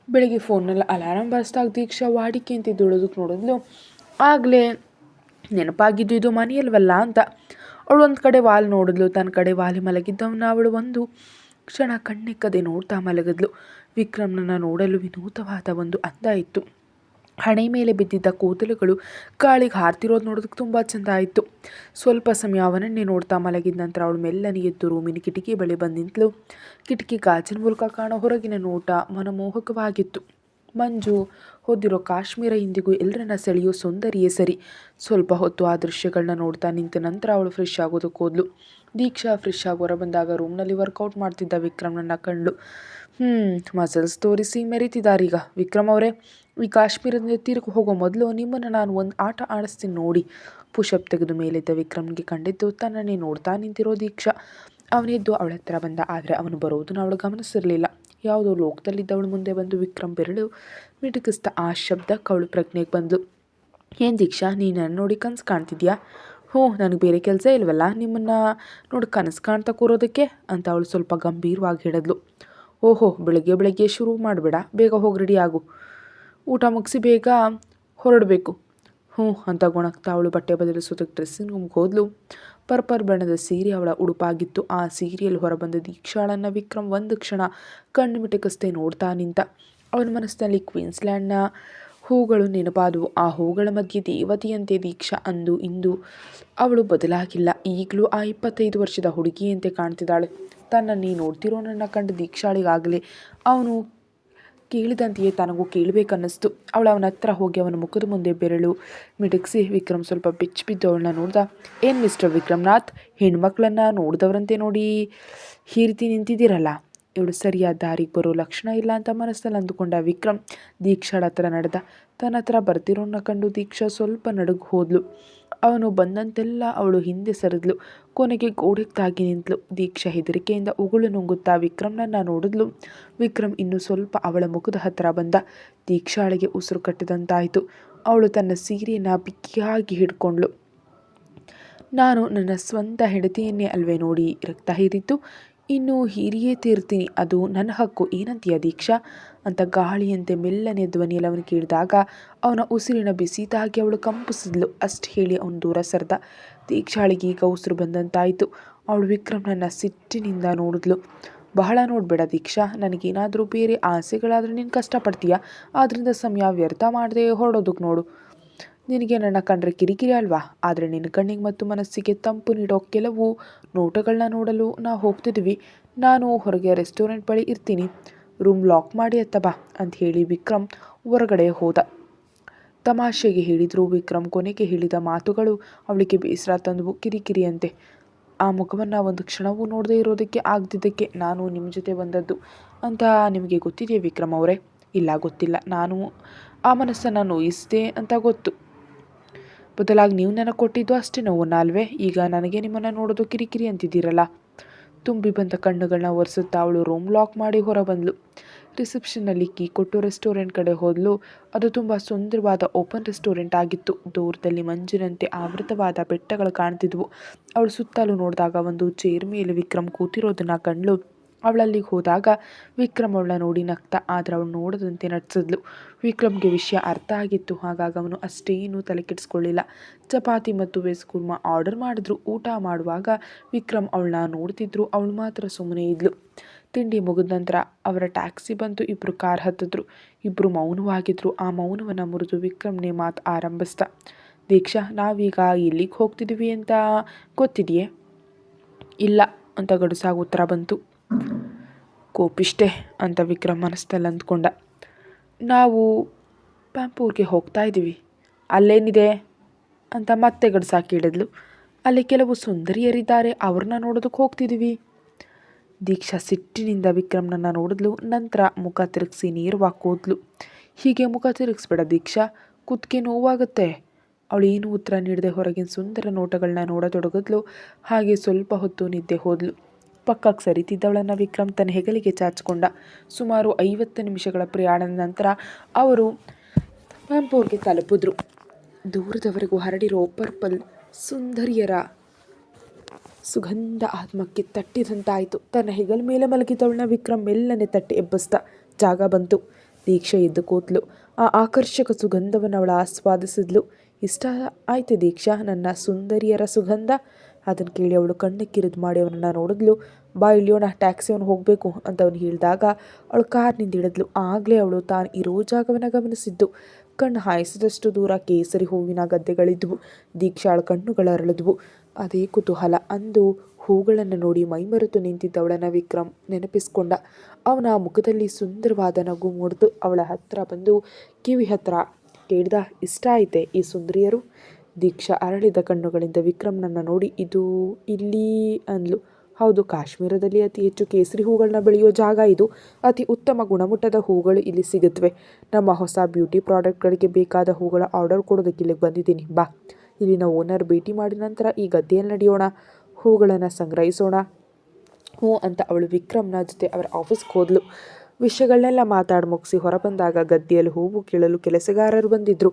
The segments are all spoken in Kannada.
ಬೆಳಿಗ್ಗೆ ಫೋನಲ್ಲಿ ಅಲಾರಾಮ್ ಬಸ್ತಾಗ ದೀಕ್ಷಾ ವಾಡಿಕೆ ಅಂತ ದುಡೋದಕ್ಕೆ ನೋಡಿದ್ಲು. ಆಗಲೇ ನೆನಪಾಗಿದ್ದು ಇದು ಮನೆಯಲ್ವಲ್ಲ ಅಂತ. ಅವಳು ಒಂದು ಕಡೆ ವಾಲ್ ನೋಡಿದ್ಲು. ತನ್ನ ಕಡೆ ವಾಲಿ ಮಲಗಿದ್ದವನ್ನ ಅವಳು ಒಂದು ಕ್ಷಣ ಕಣ್ಣೆಕ್ಕದೆ ನೋಡ್ತಾ ಮಲಗಿದ್ಲು. ವಿಕ್ರಮ್ನನ್ನು ನೋಡಲು ವಿನೂತವಾದ ಒಂದು ಅಂದ ಇತ್ತು. ಹಣೆ ಮೇಲೆ ಬಿದ್ದಿದ್ದ ಕೂದಲುಗಳು ಗಾಳಿಗೆ ಹಾರ್ತಿರೋದು ನೋಡೋದಕ್ಕೆ ತುಂಬ ಚೆಂದ ಆಯಿತು. ಸ್ವಲ್ಪ ಸಮಯ ಅವನನ್ನೇ ನೋಡ್ತಾ ಮಲಗಿದ ನಂತರ ಅವಳು ಮೆಲ್ಲನೆ ಎದ್ದು ರೂಮಿನ ಕಿಟಕಿ ಬಳಿ ಬಂದು ನಿಂತಳು. ಕಿಟಕಿ ಗಾಜಿನ ಮೂಲಕ ಕಾಣೋ ಹೊರಗಿನ ನೋಟ ಮನಮೋಹಕವಾಗಿತ್ತು. ಮಂಜು ಹೊದ್ದಿರೋ ಕಾಶ್ಮೀರ ಇಂದಿಗೂ ಎಲ್ಲರನ್ನ ಸೆಳೆಯೋ ಸುಂದರಿಯೇ ಸರಿ. ಸ್ವಲ್ಪ ಹೊತ್ತು ಆ ದೃಶ್ಯಗಳನ್ನ ನೋಡ್ತಾ ನಿಂತ ನಂತರ ಅವಳು ಫ್ರೆಶ್ ಆಗೋದಕ್ಕೆ ಹೋದ್ಲು. ದೀಕ್ಷಾ ಫ್ರೆಶ್ ಆಗಿ ಹೊರ ಬಂದಾಗ ರೂಮ್ನಲ್ಲಿ ವರ್ಕೌಟ್ ಮಾಡ್ತಿದ್ದ ವಿಕ್ರಮ್ನನ್ನ ಕಂಡ್ಳು. ಮಸಲ್ಸ್ ತೋರಿಸಿ ಮೆರೀತಿದ್ದಾರೀಗ. ವಿಕ್ರಮ್ ಅವರೇ, ಈ ಕಾಶ್ಮೀರದಿಂದ ತೀರಕ್ಕೆ ಹೋಗೋ ಮೊದಲು ನಿಮ್ಮನ್ನು ನಾನು ಒಂದು ಆಟ ಆಡಿಸ್ತೀನಿ ನೋಡಿ. ಪುಷಪ್ ತೆಗೆದು ಮೇಲಿದ್ದ ವಿಕ್ರಮ್ಗೆ ಕಂಡಿದ್ದು ತನ್ನನ್ನೇ ನೋಡ್ತಾ ನಿಂತಿರೋ ದೀಕ್ಷಾ. ಅವನೆದ್ದು ಅವಳ ಹತ್ರ ಬಂದ. ಆದರೆ ಅವನು ಬರೋದನ್ನು ಅವಳು ಗಮನಿಸಿರಲಿಲ್ಲ. ಯಾವುದೋ ಲೋಕದಲ್ಲಿದ್ದವಳು ಮುಂದೆ ಬಂದು ವಿಕ್ರಮ್ ಬೆರಳು ಮಿಟುಕಿಸ್ತಾ ಆ ಶಬ್ದಕ್ಕೆ ಅವಳು ಪ್ರಜ್ಞೆಗೆ ಬಂದಳು. ಏನು ದೀಕ್ಷಾ, ನೀನು ನನ್ನ ನೋಡಿ ಕನಸು ಕಾಣ್ತಿದ್ಯಾ? ನನಗೆ ಬೇರೆ ಕೆಲಸ ಇಲ್ವಲ್ಲ ನಿಮ್ಮನ್ನು ನೋಡಿ ಕನಸು ಕಾಣ್ತಾ ಕೂರೋದಕ್ಕೆ ಅಂತ ಅವಳು ಸ್ವಲ್ಪ ಗಂಭೀರವಾಗಿ ಹೇಳಿದ್ಲು. ಓಹೋ, ಬೆಳಗ್ಗೆ ಬೆಳಗ್ಗೆ ಶುರು ಮಾಡಬೇಡ, ಬೇಗ ಹೋಗಿ ರೆಡಿ ಆಗು. ಊಟ ಮುಗಿಸಿ ಬೇಗ ಹೊರಡಬೇಕು. ಅಂತ ಗೊಣಗ್ತಾ ಅವಳು ಬಟ್ಟೆ ಬದಲಿಸೋದಕ್ಕೆ ಡ್ರೆಸ್ಸಿಂಗ್ ರೂಮ್ಗೆ ಹೋದ್ಲು. ಪರ್ಪಲ್ ಬಣ್ಣದ ಸೀರೆ ಅವಳ ಉಡುಪಾಗಿತ್ತು. ಆ ಸೀರೆಯಲ್ಲಿ ಹೊರಬಂದ ದೀಕ್ಷಾಳನ್ನು ವಿಕ್ರಮ್ ಒಂದು ಕ್ಷಣ ಕಣ್ಣು ಮಿಟಕಿಸ್ದೆ ನೋಡ್ತಾ ನಿಂತ. ಅವನ ಮನಸ್ಸಿನಲ್ಲಿ ಕ್ವೀನ್ಸ್ಲ್ಯಾಂಡ್ನ ಹೂಗಳು ನೆನಪಾದವು. ಆ ಹೂಗಳ ಮಧ್ಯೆ ದೇವತೆಯಂತೆ ದೀಕ್ಷಾ ಅಂದು ಇಂದು ಅವಳು ಬದಲಾಗಿಲ್ಲ. ಈಗಲೂ ಆ 25 ವರ್ಷದ ಹುಡುಗಿಯಂತೆ ಕಾಣ್ತಿದ್ದಾಳೆ. ತನ್ನನ್ನೇ ನೋಡ್ತಿರೋ ನನ್ನ ಕಂಡು ದೀಕ್ಷಾಳಿಗಾಗಲೇ ಅವನು ಕೇಳಿದಂತೆಯೇ ತನಗೂ ಕೇಳಬೇಕನ್ನಿಸ್ತು. ಅವಳು ಅವನ ಹತ್ರ ಹೋಗಿ ಅವನ ಮುಖದ ಮುಂದೆ ಬೆರಳು ಮಿಟಕ್ಸಿ ವಿಕ್ರಮ್ ಸ್ವಲ್ಪ ಬೆಚ್ಚ ಬಿದ್ದು ಅವಳನ್ನ ನೋಡ್ದ. ಏನು ಮಿಸ್ಟರ್ ವಿಕ್ರಮ್ನಾಥ್, ಹೆಣ್ಮಕ್ಳನ್ನ ನೋಡಿದವರಂತೆ ನೋಡಿ ಈ ರೀತಿ ನಿಂತಿದ್ದೀರಲ್ಲ. ಇವಳು ಸರಿಯಾದ ದಾರಿಗೆ ಬರೋ ಲಕ್ಷಣ ಇಲ್ಲ ಅಂತ ಮನಸ್ಸಲ್ಲಿ ಅಂದುಕೊಂಡ ವಿಕ್ರಮ್ ದೀಕ್ಷಾಳ ಹತ್ರ ನಡೆದ. ತನ್ನ ಹತ್ರ ಬರ್ತಿರೋನ್ನ ಕಂಡು ದೀಕ್ಷಾ ಸ್ವಲ್ಪ ನಡುಗು ಹೋದ್ಲು. ಅವನು ಬಂದಂತೆಲ್ಲ ಅವಳು ಹಿಂದೆ ಸರಿದ್ಲು. ಕೊನೆಗೆ ಗೋಡೆಗೆ ತಾಗಿ ನಿಂತಳು. ದೀಕ್ಷಾ ಹೆದರಿಕೆಯಿಂದ ಉಗುಳು ನುಂಗುತ್ತಾ ವಿಕ್ರಮ್ನನ್ನ ನೋಡಿದ್ಲು. ವಿಕ್ರಮ್ ಇನ್ನು ಸ್ವಲ್ಪ ಅವಳ ಮುಖದ ಹತ್ರ ಬಂದ. ದೀಕ್ಷಾಳಿಗೆ ಉಸಿರು ಕಟ್ಟಿದಂತಾಯಿತು. ಅವಳು ತನ್ನ ಸೀರೆಯನ್ನು ಬಿಗಿಯಾಗಿ ಹಿಡ್ಕೊಂಡ್ಳು. ನಾನು ನನ್ನ ಸ್ವಂತ ಹೆಂಡತಿಯನ್ನೇ ಅಲ್ವೇ ನೋಡಿ ರಕ್ತ ಹೀರಿದ್ದು, ಇನ್ನು ಹೀರಿಯೇ ತೀರ್ತೀನಿ, ಅದು ನನ್ನ ಹಕ್ಕು, ಏನಂತೀಯ ದೀಕ್ಷಾ ಅಂತ ಗಾಳಿಯಂತೆ ಮೆಲ್ಲನೆ ಧ್ವನಿಯಲ್ಲಿ ಅವನು ಕೇಳಿದಾಗ ಅವನ ಉಸಿರಿನ ಬಿಸಿ ತಾಗಿ ಅವಳು ಕಂಪಿಸಿದ್ಲು. ಅಷ್ಟು ಹೇಳಿ ಅವನು ದೂರ ಸರಿದ. ದೀಕ್ಷಾಳಿಗೆ ಈಗ ಉಸಿರು ಬಂದಂತಾಯಿತು. ಅವಳು ವಿಕ್ರಮ್ನನ್ನ ಸಿಟ್ಟಿನಿಂದ ನೋಡಿದ್ಲು. ಬಹಳ ನೋಡಬೇಡ ದೀಕ್ಷಾ, ನನಗೇನಾದರೂ ಬೇರೆ ಆಸೆಗಳಾದರೆ ನೀನು ಕಷ್ಟಪಡ್ತೀಯ. ಆದ್ದರಿಂದ ಸಮಯ ವ್ಯರ್ಥ ಮಾಡದೆ ಹೊರಡೋದಕ್ಕೆ ನೋಡು. ನಿನಗೆ ನನ್ನ ಕಂಡ್ರೆ ಕಿರಿಕಿರಿ ಅಲ್ವಾ? ಆದರೆ ನಿನ್ನ ಕಣ್ಣಿಗೆ ಮತ್ತು ಮನಸ್ಸಿಗೆ ತಂಪು ನೀಡೋ ಕೆಲವು ನೋಟಗಳನ್ನ ನೋಡಲು ನಾವು ಹೋಗ್ತಿದ್ವಿ. ನಾನು ಹೊರಗೆ ರೆಸ್ಟೋರೆಂಟ್ ಬಳಿ ಇರ್ತೀನಿ, ರೂಮ್ ಲಾಕ್ ಮಾಡಿ ಅತ್ತ ಬಾ ಅಂತ ಹೇಳಿ ವಿಕ್ರಮ್ ಹೊರಗಡೆ ಹೋದ. ತಮಾಷೆಗೆ ಹೇಳಿದ್ರು ವಿಕ್ರಮ್ ಕೊನೆಗೆ ಹೇಳಿದ ಮಾತುಗಳು ಅವಳಿಗೆ ಬೇಸರ ತಂದವು. ಕಿರಿಕಿರಿಯಂತೆ. ಆ ಮುಖವನ್ನು ಒಂದು ಕ್ಷಣವೂ ನೋಡದೇ ಇರೋದಕ್ಕೆ ಆಗದಿದ್ದಕ್ಕೆ ನಾನು ನಿಮ್ಮ ಜೊತೆ ಬಂದದ್ದು ಅಂತ ನಿಮಗೆ ಗೊತ್ತಿದೆಯೇ ವಿಕ್ರಮ್ ಅವರೇ? ಇಲ್ಲ, ಗೊತ್ತಿಲ್ಲ. ನಾನು ಆ ಮನಸ್ಸನ್ನು ನೋಯಿಸಿದೆ ಅಂತ ಗೊತ್ತು. ಬದಲಾಗಿ ನೀವು ನನಗೆ ಕೊಟ್ಟಿದ್ದು ಅಷ್ಟೇ ನೋವನ್ನ ಅಲ್ವೇ? ಈಗ ನನಗೆ ನಿಮ್ಮನ್ನು ನೋಡೋದು ಕಿರಿಕಿರಿ ಅಂತಿದ್ದೀರಲ್ಲ. ತುಂಬಿ ಬಂದ ಕಣ್ಣುಗಳನ್ನ ಒರೆಸುತ್ತಾ ಅವಳು ರೂಮ್ ಲಾಕ್ ಮಾಡಿ ಹೊರ ಬಂದಳು. ರಿಸೆಪ್ಷನ್ನಲ್ಲಿ ಕೀ ಕೊಟ್ಟು ರೆಸ್ಟೋರೆಂಟ್ ಕಡೆ ಹೋದಳು. ಅದು ತುಂಬ ಸುಂದರವಾದ ಓಪನ್ ರೆಸ್ಟೋರೆಂಟ್ ಆಗಿತ್ತು. ದೂರದಲ್ಲಿ ಮಂಜಿನಂತೆ ಆವೃತವಾದ ಬೆಟ್ಟಗಳು ಕಾಣ್ತಿದ್ವು. ಅವಳು ಸುತ್ತಲೂ ನೋಡಿದಾಗ ಒಂದು ಚೇರ್ ಮೇಲೆ ವಿಕ್ರಮ್ ಕೂತಿರೋದನ್ನ ಕಂಡ್ಳು. ಅವಳಲ್ಲಿಗೆ ಹೋದಾಗ ವಿಕ್ರಮ್ ಅವಳನ್ನ ನೋಡಿ ನಗ್ತಾ, ಆದರೆ ಅವಳು ನೋಡದಂತೆ ನಟಿಸಿದ್ಲು. ವಿಕ್ರಮ್ಗೆ ವಿಷಯ ಅರ್ಥ ಆಗಿತ್ತು. ಹಾಗಾಗಿ ಅವನು ಅಷ್ಟೇನೂ ತಲೆ ಕೆಡಿಸ್ಕೊಳ್ಳಿಲ್ಲ. ಚಪಾತಿ ಮತ್ತು ವೆಜ್ ಕುರ್ಮಾ ಆರ್ಡರ್ ಮಾಡಿದ್ರು. ಊಟ ಮಾಡುವಾಗ ವಿಕ್ರಮ್ ಅವಳನ್ನ ನೋಡ್ತಿದ್ರು. ಅವಳು ಮಾತ್ರ ಸುಮ್ಮನೆ ಇದ್ಲು. ತಿಂಡಿ ಮುಗಿದ ನಂತರ ಅವರ ಟ್ಯಾಕ್ಸಿ ಬಂತು. ಇಬ್ಬರು ಕಾರ್ ಹತ್ತಿದ್ರು. ಇಬ್ಬರು ಮೌನವಾಗಿದ್ರು. ಆ ಮೌನವನ್ನು ಮುರಿದು ವಿಕ್ರಮ್ನೇ ಮಾತು ಆರಂಭಿಸ್ದ. ದೀಕ್ಷಾ, ನಾವೀಗ ಎಲ್ಲಿಗೆ ಹೋಗ್ತಿದ್ದೀವಿ ಅಂತ ಗೊತ್ತಿದೆಯೇ? ಇಲ್ಲ ಅಂತ ಗಡುಸಾಗಿ ಉತ್ತರ ಬಂತು. ಕೋಪಿಷ್ಟೆ ಅಂತ ವಿಕ್ರಮ್ ಮನಸ್ಸಲ್ಲಿ ಅಂದ್ಕೊಂಡ. ನಾವು ಪ್ಯಾಂಪೂರ್ಗೆ ಹೋಗ್ತಾ ಇದ್ದೀವಿ. ಅಲ್ಲೇನಿದೆ ಅಂತ ಮತ್ತೆ ಗಡುಸಾಗಿ ಕೇಳಿದ್ಲು. ಅಲ್ಲಿ ಕೆಲವು ಸುಂದರಿಯರಿದ್ದಾರೆ, ಅವ್ರನ್ನ ನೋಡೋದಕ್ಕೆ ಹೋಗ್ತಿದ್ದೀವಿ. ದೀಕ್ಷಾ ಸಿಟ್ಟಿನಿಂದ ವಿಕ್ರಮ್ನನ್ನು ನೋಡಿದ್ಲು. ನಂತರ ಮುಖ ತಿರುಗಿಸಿ ನೇರವಾಗಿ ಕೂದ್ಲು. ಹೀಗೆ ಮುಖ ತಿರುಗಿಸ್ಬೇಡ ದೀಕ್ಷಾ, ಕುತ್ತಿಗೆ ನೋವಾಗುತ್ತೆ. ಅವಳು ಏನೂ ಉತ್ತರ ನೀಡದೆ ಹೊರಗಿನ ಸುಂದರ ನೋಟಗಳನ್ನ ನೋಡತೊಡಗಿದ್ಲು. ಹಾಗೆ ಸ್ವಲ್ಪ ಹೊತ್ತು ನಿದ್ದೆ ಹೋದ್ಲು. ಪಕ್ಕಕ್ಕೆ ಸರಿತಿದ್ದವಳನ್ನು ವಿಕ್ರಮ್ ತನ್ನ ಹೆಗಲಿಗೆ ಚಾಚಿಕೊಂಡ. ಸುಮಾರು 50 ನಿಮಿಷಗಳ ಪ್ರಯಾಣದ ನಂತರ ಅವರು ಪ್ಯಾಂಪೂರ್ಗೆ ತಲುಪಿದ್ರು. ದೂರದವರೆಗೂ ಹರಡಿರೋ ಪರ್ಪಲ್ ಸುಂದರಿಯರ ಸುಗಂಧ ಆತ್ಮಕ್ಕೆ ತಟ್ಟಿದಂತಾಯಿತು. ತನ್ನ ಹೆಗಲ ಮೇಲೆ ಮಲಗಿದವಳನ್ನ ವಿಕ್ರಮ್ ಮೆಲ್ಲನೆ ತಟ್ಟಿ ಎಬ್ಬಿಸ್ದ. ಜಾಗ ಬಂತು. ದೀಕ್ಷಾ ಎದ್ದು ಕೂತ್ಲು. ಆ ಆಕರ್ಷಕ ಸುಗಂಧವನ್ನು ಅವಳು ಆಸ್ವಾದಿಸಿದ್ಲು. ಇಷ್ಟ ಆಯ್ತು ದೀಕ್ಷಾ, ನನ್ನ ಸುಂದರಿಯರ ಸುಗಂಧ? ಅದನ್ನು ಕೇಳಿ ಅವಳು ಕಣ್ಣಕ್ಕಿರಿದು ಮಾಡಿ ಅವನನ್ನು ನೋಡಿದ್ಲು. ಬಾ ಇಳಿಯೋಣ, ಟ್ಯಾಕ್ಸಿ ಅವನು ಹೋಗಬೇಕು ಅಂತ ಅವನು ಹೇಳಿದಾಗ ಅವಳು ಕಾರ್ನಿಂದ ಇಳಿದ್ಲು. ಆಗಲೇ ಅವಳು ತಾನು ಇರೋ ಜಾಗವನ್ನು ಗಮನಿಸಿದ್ದು. ಕಣ್ಣು ಹಾಯಿಸಿದಷ್ಟು ದೂರ ಕೇಸರಿ ಹೂವಿನ ಗದ್ದೆಗಳಿದ್ವು. ದೀಕ್ಷಾಳ ಕಣ್ಣುಗಳು ಅರಳಿದ್ವು. ಅದೇ ಕುತೂಹಲ. ಅಂದು ಹೂಗಳನ್ನು ನೋಡಿ ಮೈಮರೆತು ನಿಂತಿದ್ದವಳನ್ನು ವಿಕ್ರಮ್ ನೆನಪಿಸ್ಕೊಂಡ. ಅವನ ಮುಖದಲ್ಲಿ ಸುಂದರವಾದ ನಗು ಮೂಡಿದು ಅವಳ ಹತ್ರ ಬಂದು ಕಿವಿ ಹತ್ರ ಕೇಳಿದ, ಇಷ್ಟ ಆಯ್ತೆ ಈ ಸುಂದರಿಯರು? ದೀಕ್ಷಾ ಅರಳಿದ ಕಣ್ಣುಗಳಿಂದ ವಿಕ್ರಮ್ನನ್ನು ನೋಡಿ, ಇದು ಇಲ್ಲಿ ಅಂದ್ಲು. ಹೌದು, ಕಾಶ್ಮೀರದಲ್ಲಿ ಅತಿ ಹೆಚ್ಚು ಕೇಸರಿ ಹೂಗಳನ್ನ ಬೆಳೆಯೋ ಜಾಗ ಇದು. ಅತಿ ಉತ್ತಮ ಗುಣಮಟ್ಟದ ಹೂಗಳು ಇಲ್ಲಿ ಸಿಗುತ್ತವೆ. ನಮ್ಮ ಹೊಸ ಬ್ಯೂಟಿ ಪ್ರಾಡಕ್ಟ್ಗಳಿಗೆ ಬೇಕಾದ ಹೂಗಳ ಆರ್ಡರ್ ಕೊಡೋದಕ್ಕೆ ಇಲ್ಲಿಗೆ ಬಂದಿದ್ದೀನಿ. ಬಾ, ಇಲ್ಲಿನ ಓನರ್ ಭೇಟಿ ಮಾಡಿದ ನಂತರ ಈ ಗದ್ದೆಯಲ್ಲಿ ನಡೆಯೋಣ, ಹೂಗಳನ್ನು ಸಂಗ್ರಹಿಸೋಣ. ಹ್ಞೂ ಅಂತ ಅವಳು ವಿಕ್ರಮ್ನ ಜೊತೆ ಅವರ ಆಫೀಸ್ಗೆ ಹೋದ್ಲು. ವಿಷಯಗಳನ್ನೆಲ್ಲ ಮಾತಾಡಿ ಮುಗಿಸಿ ಹೊರಬಂದಾಗ ಗದ್ದೆಯಲ್ಲಿ ಹೂವು ಕೀಳಲು ಕೆಲಸಗಾರರು ಬಂದಿದ್ದರು.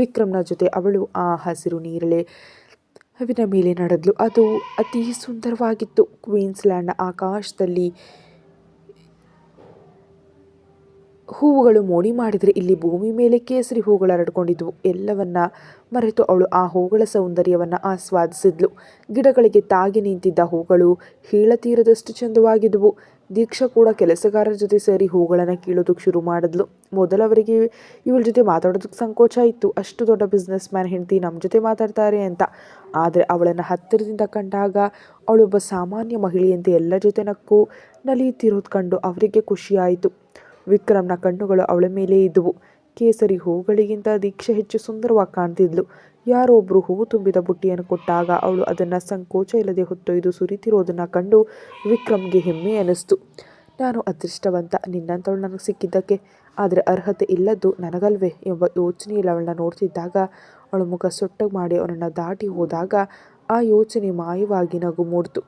ವಿಕ್ರಮ್ನ ಜೊತೆ ಅವಳು ಆ ಹಸಿರು ನೇರಳೆ ಹೂವಿನ ಮೇಲೆ ನಡೆದ್ಲು. ಅದು ಅತಿ ಸುಂದರವಾಗಿತ್ತು. ಕ್ವೀನ್ಸ್ಲ್ಯಾಂಡ್ನ ಆಕಾಶದಲ್ಲಿ ಹೂವುಗಳು ಮೋಡಿ ಮಾಡಿದರೆ ಇಲ್ಲಿ ಭೂಮಿ ಮೇಲೆ ಕೇಸರಿ ಹೂಗಳು ಹರಡ್ಕೊಂಡಿದ್ವು. ಎಲ್ಲವನ್ನ ಮರೆತು ಅವಳು ಆ ಹೂಗಳ ಸೌಂದರ್ಯವನ್ನು ಆಸ್ವಾದಿಸಿದ್ಲು. ಗಿಡಗಳಿಗೆ ತಾಗಿ ನಿಂತಿದ್ದ ಹೂಗಳು ಹೇಳತೀರದಷ್ಟು ಚಂದವಾಗಿದ್ವು. ದೀಕ್ಷಾ ಕೂಡ ಕೆಲಸಗಾರರ ಜೊತೆ ಸೇರಿ ಹೂಗಳನ್ನು ಕೀಳೋದಕ್ಕೆ ಶುರು ಮಾಡಿದ್ಲು. ಮೊದಲವರಿಗೆ ಇವಳ ಜೊತೆ ಮಾತಾಡೋದಕ್ಕೆ ಸಂಕೋಚ ಇತ್ತು. ಅಷ್ಟು ದೊಡ್ಡ ಬಿಸ್ನೆಸ್ ಮ್ಯಾನ್ ಹೆಂಡತಿ ನಮ್ಮ ಜೊತೆ ಮಾತಾಡ್ತಾರೆ ಅಂತ. ಆದರೆ ಅವಳನ್ನು ಹತ್ತಿರದಿಂದ ಕಂಡಾಗ ಅವಳೊಬ್ಬ ಸಾಮಾನ್ಯ ಮಹಿಳೆಯಂತೆ ಎಲ್ಲ ಜೊತೆ ನಕ್ಕು ನಲಿಯುತ್ತಿರೋದು ಕಂಡು ಅವರಿಗೆ ಖುಷಿಯಾಯಿತು. ವಿಕ್ರಮ್ನ ಕಣ್ಣುಗಳು ಅವಳ ಮೇಲೆ ಇದ್ದವು. ಕೇಸರಿ ಹೂಗಳಿಗಿಂತ ದೀಕ್ಷಾ ಹೆಚ್ಚು ಸುಂದರವಾಗಿ ಕಾಣ್ತಿದ್ಲು. ಯಾರೋ ಒಬ್ಬರು ಹೂವು ತುಂಬಿದ ಬುಟ್ಟಿಯನ್ನು ಕೊಟ್ಟಾಗ ಅವಳು ಅದನ್ನು ಸಂಕೋಚ ಇಲ್ಲದೆ ಹೊತ್ತೊಯ್ದು ಸುರಿತಿರೋದನ್ನು ಕಂಡು ವಿಕ್ರಮ್ಗೆ ಹೆಮ್ಮೆ ಅನ್ನಿಸ್ತು. ನಾನು ಅದೃಷ್ಟವಂತ, ನಿನ್ನಂಥವಳು ನನಗೆ ಸಿಕ್ಕಿದ್ದಕ್ಕೆ. ಆದರೆ ಅರ್ಹತೆ ಇಲ್ಲದ್ದು ನನಗಲ್ವೇ ಎಂಬ ಯೋಚನೆಯಲ್ಲಿ ಅವಳನ್ನ ನೋಡ್ತಿದ್ದಾಗ ಅವಳ ಮುಖ ಸೊಟ್ಟಗೆ ಮಾಡಿ ಅವನನ್ನು ದಾಟಿ ಹೋದಾಗ ಆ ಯೋಚನೆ ಮಾಯವಾಗಿ ನಗು ಮೂಡ್ತು.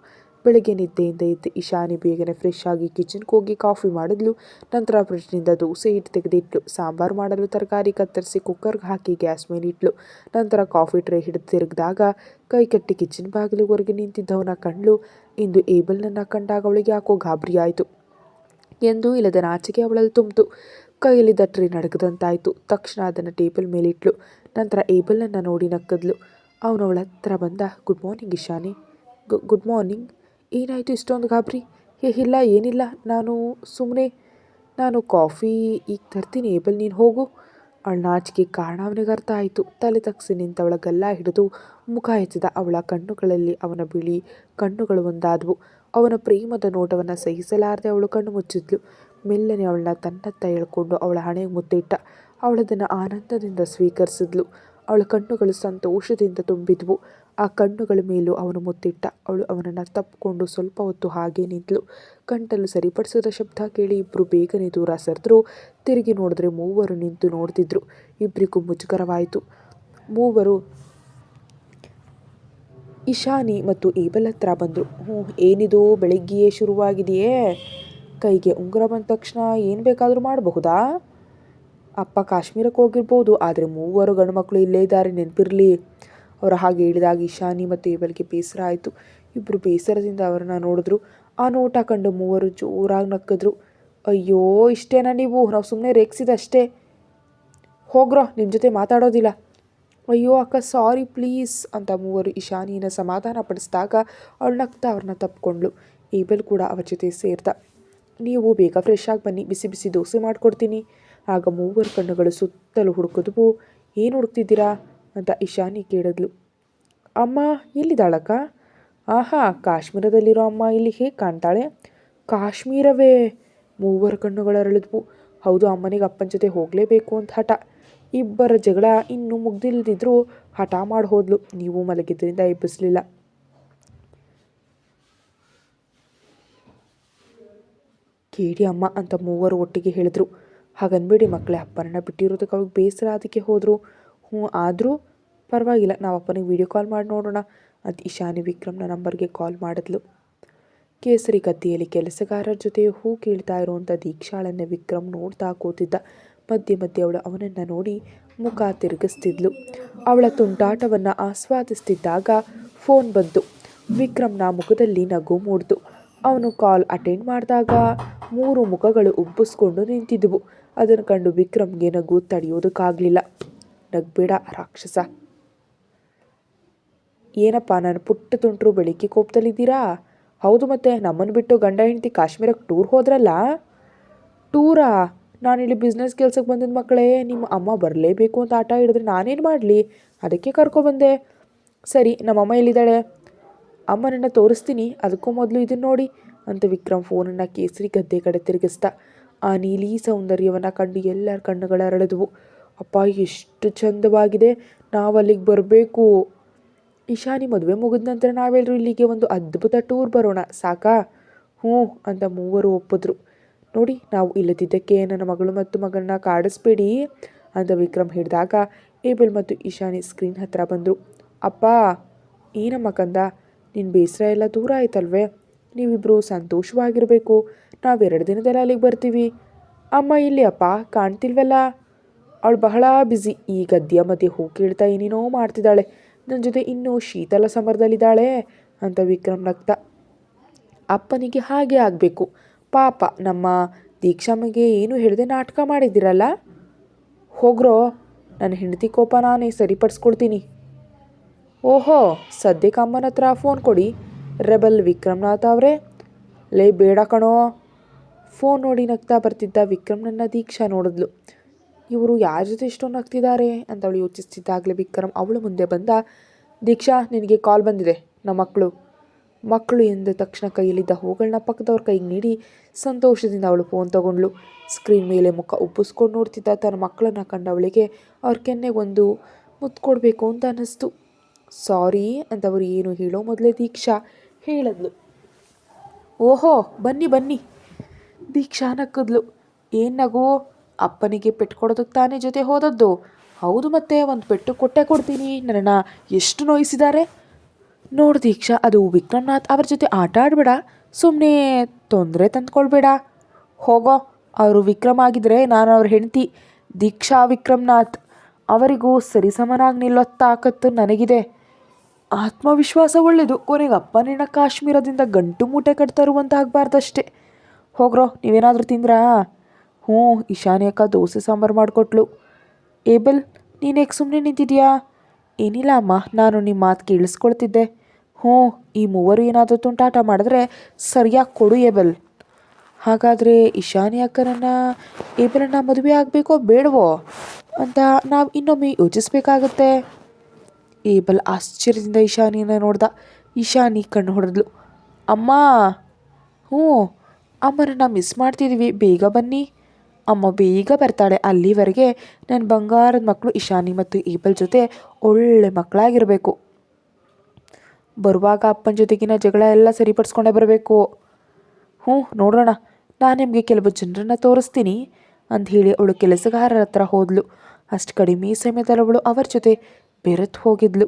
ಬೆಳಗ್ಗೆ ನಿದ್ದೆಯಿಂದ ಎದ್ದು ಇಶಾನಿ ಬೇಗನೆ ಫ್ರೆಶ್ ಆಗಿ ಕಿಚನ್ಗೆ ಹೋಗಿ ಕಾಫಿ ಮಾಡಿದ್ಲು. ನಂತರ ಫ್ರಿಡ್ಜ್ನಿಂದ ದೋಸೆ ಹಿಟ್ಟು ತೆಗೆದಿಟ್ಲು. ಸಾಂಬಾರು ಮಾಡಲು ತರಕಾರಿ ಕತ್ತರಿಸಿ ಕುಕ್ಕರ್ಗೆ ಹಾಕಿ ಗ್ಯಾಸ್ ಮೇಲೆ ಇಟ್ಲು. ನಂತರ ಕಾಫಿ ಟ್ರೇ ಹಿಡಿದು ತಿರುಗಿದಾಗ ಕೈ ಕಟ್ಟಿ ಕಿಚನ್ ಬಾಗಿಲುವರೆಗೆ ನಿಂತಿದ್ದವನ ಕಂಡ್ಲು. ಇಂದು ಏಬಲ್ನನ್ನು ಕಂಡಾಗ ಅವಳಿಗೆ ಯಾಕೋ ಗಾಬರಿ ಆಯಿತು. ಎಂದೂ ಇಲ್ಲದ ನಾಚಿಕೆ ಅವಳಲ್ಲಿ ತುಂಬಿತು. ಕೈಯಲ್ಲಿದ್ದ ಟ್ರೇ ನಡಗದಂತಾಯಿತು. ತಕ್ಷಣ ಅದನ್ನು ಟೇಬಲ್ ಮೇಲೆ ಇಟ್ಲು. ನಂತರ ಏಬಲ್ನನ್ನು ನೋಡಿ ನಕ್ಕದ್ಲು. ಅವನು ಅವಳ ಹತ್ರ ಬಂದ, good morning Ishani. Good morning. ಏನಾಯಿತು ಇಷ್ಟೊಂದು ಗಾಬರಿ? ಇಲ್ಲ ಏನಿಲ್ಲ, ನಾನು ಕಾಫಿ ಈಗ ತರ್ತೀನಿ, ಏಬಲ್ ನೀನು ಹೋಗು. ಅವಳ ನಾಚಿಕೆ ಕಾರಣ ಅವನಿಗೆ ಅರ್ಥ ಆಯಿತು. ತಲೆ ತಗ್ಸಿ ನಿಂತವಳ ಗಲ್ಲ ಹಿಡಿದು ಮುಖ ಹೆಚ್ಚಿದ. ಅವಳ ಕಣ್ಣುಗಳಲ್ಲಿ ಅವನ ಬಿಳಿ ಕಣ್ಣುಗಳು ಒಂದಾದವು. ಅವನ ಪ್ರೇಮದ ನೋಟವನ್ನು ಸಹಿಸಲಾರದೆ ಅವಳು ಕಣ್ಣು ಮುಚ್ಚಿದ್ಲು. ಮೆಲ್ಲನೆ ಅವಳನ್ನ ತನ್ನತ್ತ ಎಳ್ಕೊಂಡು ಅವಳ ಹಣೆಗೆ ಮುತ್ತಿಟ್ಟ. ಅವಳದನ್ನು ಆನಂದದಿಂದ ಸ್ವೀಕರಿಸಿದ್ಲು. ಅವಳ ಕಣ್ಣುಗಳು ಸಂತೋಷದಿಂದ ತುಂಬಿದ್ವು. ಆ ಕಣ್ಣುಗಳ ಮೇಲೂ ಅವನು ಮುತ್ತಿಟ್ಟ. ಅವಳು ಅವನನ್ನು ತಪ್ಪಿಕೊಂಡು ಸ್ವಲ್ಪ ಹೊತ್ತು ಹಾಗೆ ನಿಂತಳು. ಗಂಟಲು ಸರಿಪಡಿಸಿದ ಶಬ್ದ ಕೇಳಿ ಇಬ್ಬರು ಬೇಗನೆ ದೂರ ಸರಿದ್ರು. ತಿರುಗಿ ನೋಡಿದ್ರೆ ಮೂವರು ನಿಂತು ನೋಡ್ತಿದ್ರು. ಇಬ್ಬರಿಗೂ ಮುಜುಗರವಾಯಿತು. ಮೂವರು ಇಶಾನಿ ಮತ್ತು ಏಬಲ್ ಹತ್ರ ಬಂದರು. ಏನಿದು ಬೆಳಗ್ಗೆಯೇ ಶುರುವಾಗಿದೆಯೇ? ಕೈಗೆ ಉಂಗುರ ಬಂದ ತಕ್ಷಣ ಏನು ಬೇಕಾದರೂ ಮಾಡಬಹುದಾ? ಅಪ್ಪ ಕಾಶ್ಮೀರಕ್ಕೆ ಹೋಗಿರ್ಬೋದು, ಆದರೆ ಮೂವರು ಗಂಡು ಮಕ್ಕಳು ಇಲ್ಲೇ ಇದ್ದಾರೆ, ನೆನಪಿರಲಿ. ಅವರು ಹಾಗೆ ಹೇಳಿದಾಗ ಇಶಾನಿ ಮತ್ತು ಏಬಲ್ಗೆ ಬೇಸರ ಆಯಿತು. ಇಬ್ಬರು ಬೇಸರದಿಂದ ಅವರನ್ನು ನೋಡಿದ್ರು. ಆ ನೋಟ ಕಂಡು ಮೂವರು ಜೋರಾಗಿ ನಕ್ಕಿದ್ರು. ಅಯ್ಯೋ, ಇಷ್ಟೇನಾ ನೀವು? ನಾವು ಸುಮ್ಮನೆ ರೇಗಿಸಿದಷ್ಟೇ. ಹೋಗ್ರೋ, ನಿಮ್ಮ ಜೊತೆ ಮಾತಾಡೋದಿಲ್ಲ. ಅಯ್ಯೋ ಅಕ್ಕ, ಸಾರಿ ಪ್ಲೀಸ್ ಅಂತ ಮೂವರು ಇಶಾನಿನ ಸಮಾಧಾನ ಪಡಿಸಿದಾಗ ಅವಳು ನಗ್ತಾ ಅವ್ರನ್ನ ತಪ್ಪಿಕೊಂಡ್ಳು. ಏಬಲ್ ಕೂಡ ಅವರ ಜೊತೆ ಸೇರ್ದ. ನೀವು ಬೇಗ ಫ್ರೆಶ್ ಆಗಿ ಬನ್ನಿ, ಬಿಸಿ ಬಿಸಿ ದೋಸೆ ಮಾಡಿಕೊಡ್ತೀನಿ. ಆಗ ಮೂವರು ಕಣ್ಣುಗಳು ಸುತ್ತಲೂ ಹುಡುಕಿದ್ವು. ಏನು ಹುಡುಕ್ತಿದ್ದೀರಾ ಅಂತ ಇಶಾನಿ ಕೇಳಿದ್ಲು. ಅಮ್ಮ ಎಲ್ಲಿದ್ದಾಳಕ್ಕ? ಆಹಾ, ಕಾಶ್ಮೀರದಲ್ಲಿರೋ ಅಮ್ಮ ಇಲ್ಲಿ ಹೇಗೆ ಕಾಣ್ತಾಳೆ? ಕಾಶ್ಮೀರವೇ? ಮೂವರ ಕಣ್ಣುಗಳು ಅರಳಿದ್ವು. ಹೌದು, ಅಮ್ಮನಿಗೆ ಅಪ್ಪನ ಜೊತೆ ಹೋಗಲೇಬೇಕು ಅಂತ ಹಠ. ಇಬ್ಬರ ಜಗಳ ಇನ್ನೂ ಮುಗ್ದಿಲ್ದಿದ್ರೂ ಹಠ ಮಾಡಿ ಹೋದ್ಲು. ನೀವು ಮಲಗಿದ್ರಿಂದ ಎಬ್ಬಿಸಲಿಲ್ಲ. ಕೇಳಿ ಅಮ್ಮ ಅಂತ ಮೂವರು ಒಟ್ಟಿಗೆ ಹೇಳಿದ್ರು. ಹಾಗನ್ಬೇಡಿ ಮಕ್ಕಳೇ, ಅಪ್ಪನನ್ನು ಬಿಟ್ಟಿರೋದಕ್ಕೆ ಅವ್ರಿಗೆ ಬೇಸರ, ಅದಕ್ಕೆ ಹೋದರು. ಆದರೂ ಪರವಾಗಿಲ್ಲ, ನಾವು ಅಪ್ಪನಿಗೆ ವಿಡಿಯೋ ಕಾಲ್ ಮಾಡಿ ನೋಡೋಣ ಅಂತ ಇಶಾನಿ ವಿಕ್ರಮ್ನ ನಂಬರ್ಗೆ ಕಾಲ್ ಮಾಡಿದ್ಲು. ಕೇಸರಿ ಗದ್ದೆಯಲ್ಲಿ ಕೆಲಸಗಾರರ ಜೊತೆ ಹೂ ಕೀಳ್ತಾ ಇರುವಂಥ ದೀಕ್ಷಾಳನ್ನು ವಿಕ್ರಮ್ ನೋಡ್ತಾ ಕೂತಿದ್ದ. ಮಧ್ಯೆ ಮಧ್ಯೆ ಅವಳು ಅವನನ್ನು ನೋಡಿ ಮುಖ ತಿರುಗಿಸ್ತಿದ್ಲು. ಅವಳ ತುಂಟಾಟವನ್ನು ಆಸ್ವಾದಿಸ್ತಿದ್ದಾಗ ಫೋನ್ ಬಂತು. ವಿಕ್ರಮ್ನ ಮುಖದಲ್ಲಿ ನಗು ಮೂಡ್ತು. ಅವನು ಕಾಲ್ ಅಟೆಂಡ್ ಮಾಡಿದಾಗ ಮೂರು ಮುಖಗಳು ಉಬ್ಬಿಸ್ಕೊಂಡು ನಿಂತಿದ್ವು. ಅದನ್ನು ಕಂಡು ವಿಕ್ರಮ್ಗೆ ನಗು ತಡೆಯೋದಕ್ಕಾಗಲಿಲ್ಲ. ನಗ್ಬೇಡ ರಾಕ್ಷಸ. ಏನಪ್ಪ ನಾನು ಪುಟ್ಟ ತುಂಟರು ಬೆಳಿಗ್ಗೆ ಕೋಪದಲ್ಲಿದ್ದೀರಾ? ಹೌದು ಮತ್ತೆ ನಮ್ಮನ್ನು ಬಿಟ್ಟು ಗಂಡ ಹೆಂಡತಿ ಕಾಶ್ಮೀರಕ್ಕೆ ಟೂರ್ ಹೋದ್ರಲ್ಲ? ಟೂರಾ? ನಾನಿಲ್ಲಿ ಬಿಸ್ನೆಸ್ ಕೆಲ್ಸಕ್ಕೆ ಬಂದಿದ್ದ ಮಕ್ಕಳೇ, ನಿಮ್ಮ ಅಮ್ಮ ಬರಲೇಬೇಕು ಅಂತ ಆಟ ಹಿಡಿದ್ರೆ ನಾನೇನು ಮಾಡಲಿ? ಅದಕ್ಕೆ ಕರ್ಕೊಬಂದೆ. ಸರಿ, ನಮ್ಮಮ್ಮ ಎಲ್ಲಿದ್ದಾಳೆ? ಅಮ್ಮನನ್ನು ತೋರಿಸ್ತೀನಿ, ಅದಕ್ಕೂ ಮೊದಲು ಇದನ್ನು ನೋಡಿ ಅಂತ ವಿಕ್ರಮ್ ಫೋನನ್ನು ಕೇಸರಿ ಗದ್ದೆ ಕಡೆ ತಿರುಗಿಸ್ದ. ಆ ನೀಲಿ ಸೌಂದರ್ಯವನ್ನು ಕಂಡು ಎಲ್ಲರ ಕಣ್ಣುಗಳು ಅರಳಿದ್ವು. ಅಪ್ಪ, ಎಷ್ಟು ಚಂದವಾಗಿದೆ, ನಾವು ಅಲ್ಲಿಗೆ ಬರಬೇಕು. ಇಶಾನಿ ಮದುವೆ ಮುಗಿದ ನಂತರ ನಾವೆಲ್ಲರೂ ಇಲ್ಲಿಗೆ ಒಂದು ಅದ್ಭುತ ಟೂರ್ ಬರೋಣ, ಸಾಕಾ? ಹ್ಞೂ ಅಂತ ಮೂವರು ಒಪ್ಪಿದ್ರು. ನೋಡಿ, ನಾವು ಇಲ್ಲದಿದ್ದಕ್ಕೆ ನನ್ನ ಮಗಳು ಮತ್ತು ಮಗನ ಕಾಡಿಸ್ಬೇಡಿ ಅಂತ ವಿಕ್ರಮ್ ಹೇಳಿದಾಗ ಏಬಲ್ ಮತ್ತು ಇಶಾನಿ ಸ್ಕ್ರೀನ್ ಹತ್ರ ಬಂದರು. ಅಪ್ಪ, ಏನಮ್ಮ ಕಂದ, ನಿನ್ನ ಬೇಸರ ಎಲ್ಲ ದೂರ ಆಯ್ತಲ್ವೇ? ನೀವಿಬ್ಬರು ಸಂತೋಷವಾಗಿರಬೇಕು. ನಾವು 2 ದಿನದಲ್ಲಿ ಅಲ್ಲಿಗೆ ಬರ್ತೀವಿ. ಅಮ್ಮ ಇಲ್ಲಿ ಅಪ್ಪ, ಕಾಣ್ತಿಲ್ವಲ್ಲ? ಅವಳು ಬಹಳ ಬ್ಯುಸಿ, ಈ ಗದ್ಯ ಮಧ್ಯೆ ಹೋಗಿ ಕೇಳ್ತಾ ಏನೇನೋ ಮಾಡ್ತಿದ್ದಾಳೆ. ನನ್ನ ಜೊತೆ ಇನ್ನೂ ಶೀತಲ ಸಮರದಲ್ಲಿದ್ದಾಳೆ ಅಂತ ವಿಕ್ರಮ್ ನಗ್ತ. ಅಪ್ಪನಿಗೆ ಹಾಗೆ ಆಗಬೇಕು ಪಾಪ. ನಮ್ಮ ದೀಕ್ಷಾಮಗೆ ಏನು ಹೇಳಿದೆ ನಾಟಕ ಮಾಡಿದ್ದೀರಲ್ಲ? ಹೋಗ್ರೋ, ನನ್ನ ಹೆಂಡತಿ ಕೋಪ ನಾನೇ ಸರಿಪಡಿಸ್ಕೊಳ್ತೀನಿ. ಓಹೋ, ಸದ್ಯಕ್ಕೆ ಅಮ್ಮನ ಹತ್ರ ಫೋನ್ ಕೊಡಿ. ರೆಬಲ್ ವಿಕ್ರಮ್ನಾಥ್ ಅವರೇ. ಲೇ ಬೇಡ ಕಣೋ. ಫೋನ್ ನೋಡಿ ನಗ್ತಾ ಬರ್ತಿದ್ದ ವಿಕ್ರಮ್ನನ್ನ ದೀಕ್ಷಾ ನೋಡಿದ್ಲು. ಇವರು ಯಾರ ಜೊತೆ ಇಷ್ಟೊಂದು ನಗ್ತಿದ್ದಾರೆ ಅಂತ ಅವಳು ಯೋಚಿಸ್ತಿದ್ದಾಗಲೇ ವಿಕ್ರಮ್ ಅವಳು ಮುಂದೆ ಬಂದ. ದೀಕ್ಷಾ, ನಿನಗೆ ಕಾಲ್ ಬಂದಿದೆ, ನಮ್ಮ ಮಕ್ಕಳು ಎಂದ ತಕ್ಷಣ ಕೈಯಲ್ಲಿದ್ದ ಹೂಗಳನ್ನ ಪಕ್ಕದವ್ರ ಕೈಗೆ ನೀಡಿ ಸಂತೋಷದಿಂದ ಅವಳು ಫೋನ್ ತಗೊಂಡ್ಳು. ಸ್ಕ್ರೀನ್ ಮೇಲೆ ಮುಖ ಉಬ್ಬಿಸ್ಕೊಂಡು ನೋಡ್ತಿದ್ದ ತನ್ನ ಮಕ್ಕಳನ್ನ ಕಂಡ ಅವಳಿಗೆ ಅವ್ರ ಕೆನ್ನೆಗೆ ಒಂದು ಮುತ್ತು ಕೊಡಬೇಕು ಅಂತ ಅನ್ನಿಸ್ತು. ಸಾರಿ ಅಂತ ಅವರು ಏನು ಹೇಳೋ ಮೊದಲೇ ದೀಕ್ಷಾ ಹೇಳಿದ್ಲು. ಓಹೋ, ಬನ್ನಿ ಬನ್ನಿ. ದೀಕ್ಷಾ ನಕ್ಕದ್ಲು. ಏನು ನಗು? ಅಪ್ಪನಿಗೆ ಪೆಟ್ಟು ಕೊಡೋದಕ್ಕೆ ತಾನೇ ಜೊತೆ ಹೋದದ್ದು? ಹೌದು ಮತ್ತೆ, ಒಂದು ಪೆಟ್ಟು ಕೊಟ್ಟೆ ಕೊಡ್ತೀನಿ. ನನ್ನನ್ನು ಎಷ್ಟು ನೋಯಿಸಿದ್ದಾರೆ ನೋಡು ದೀಕ್ಷಾ. ಅದು ವಿಕ್ರಮ್ನಾಥ್ ಅವ್ರ ಜೊತೆ ಆಟ ಆಡಬೇಡ, ಸುಮ್ಮನೆ ತೊಂದರೆ ತಂದ್ಕೊಳ್ಬೇಡ. ಹೋಗೋ, ಅವರು ವಿಕ್ರಮ್ ಆಗಿದ್ರೆ ನಾನು ಅವ್ರ ಹೆಂಡತಿ ದೀಕ್ಷಾ ವಿಕ್ರಮ್ನಾಥ್. ಅವರಿಗೂ ಸರಿಸಮನಾಗಿ ನಿಲ್ಲೋ ತಾಕತ್ತು ನನಗಿದೆ. ಆತ್ಮವಿಶ್ವಾಸ ಒಳ್ಳೆಯದು, ಕೊನೆಗೆ ಅಪ್ಪನಿನ ಕಾಶ್ಮೀರದಿಂದ ಗಂಟು ಮೂಟೆ ಕಟ್ತರುವಂತ ಆಗಬಾರ್ದಷ್ಟೇ. ಹೋಗ್ರೋ, ನೀವೇನಾದರೂ ತಿಂದ್ರಾ? ಹ್ಞೂ, ಇಶಾನಿ ಅಕ್ಕ ದೋಸೆ ಸಾಂಬಾರು ಮಾಡಿಕೊಟ್ಲು. ಏಬಲ್, ನೀನೇಕೆ ಸುಮ್ಮನೆ ನಿಂತಿದ್ಯಾ? ಏನಿಲ್ಲ ಅಮ್ಮ, ನಾನು ನಿಮ್ಮ ಮಾತು ಕೇಳಿಸ್ಕೊಳ್ತಿದ್ದೆ. ಹ್ಞೂ, ಈ ಮೂವರು ಏನಾದರೂ ತುಂಟಾಟ ಮಾಡಿದ್ರೆ ಸರಿಯಾಗಿ ಕೊಡು ಏಬಲ್. ಹಾಗಾದರೆ ಇಶಾನಿ ಅಕ್ಕನನ್ನು ಏಬಲನ್ನು ಮದುವೆ ಆಗಬೇಕೋ ಬೇಡವೋ ಅಂತ ನಾವು ಇನ್ನೊಮ್ಮೆ ಯೋಚಿಸ್ಬೇಕಾಗತ್ತೆ. ಏಬಲ್ ಆಶ್ಚರ್ಯದಿಂದ ಇಶಾನಿಯನ್ನು ನೋಡ್ದ. ಇಶಾನಿ ಕಣ್ಣು ಹೊಡೆದ್ಲು. ಅಮ್ಮ. ಹ್ಞೂ, ಅಮ್ಮನನ್ನು ಮಿಸ್ ಮಾಡ್ತಿದ್ದೀವಿ, ಬೇಗ ಬನ್ನಿ. ಅಮ್ಮ ಬೇಗ ಬರ್ತಾಳೆ. ಅಲ್ಲಿವರೆಗೆ ನನ್ನ ಬಂಗಾರದ ಮಕ್ಕಳು ಇಶಾನಿ ಮತ್ತು ಏಬಲ್ ಜೊತೆ ಒಳ್ಳೆ ಮಕ್ಕಳಾಗಿರಬೇಕು. ಬರುವಾಗ ಅಪ್ಪನ ಜೊತೆಗಿನ ಜಗಳ ಎಲ್ಲ ಸರಿಪಡಿಸ್ಕೊಂಡೇ ಬರಬೇಕು. ಹ್ಞೂ, ನೋಡೋಣ. ನಾನು ನಿಮಗೆ ಕೆಲವು ಜನರನ್ನು ತೋರಿಸ್ತೀನಿ ಅಂತ ಹೇಳಿ ಅವಳು ಕೆಲಸಗಾರರ ಹತ್ರ ಹೋದ್ಲು. ಅಷ್ಟು ಕಡಿಮೆ ಸಮಯದಲ್ಲಿ ಅವಳು ಅವರ ಜೊತೆ ಬೆರೆತು ಹೋಗಿದ್ಲು.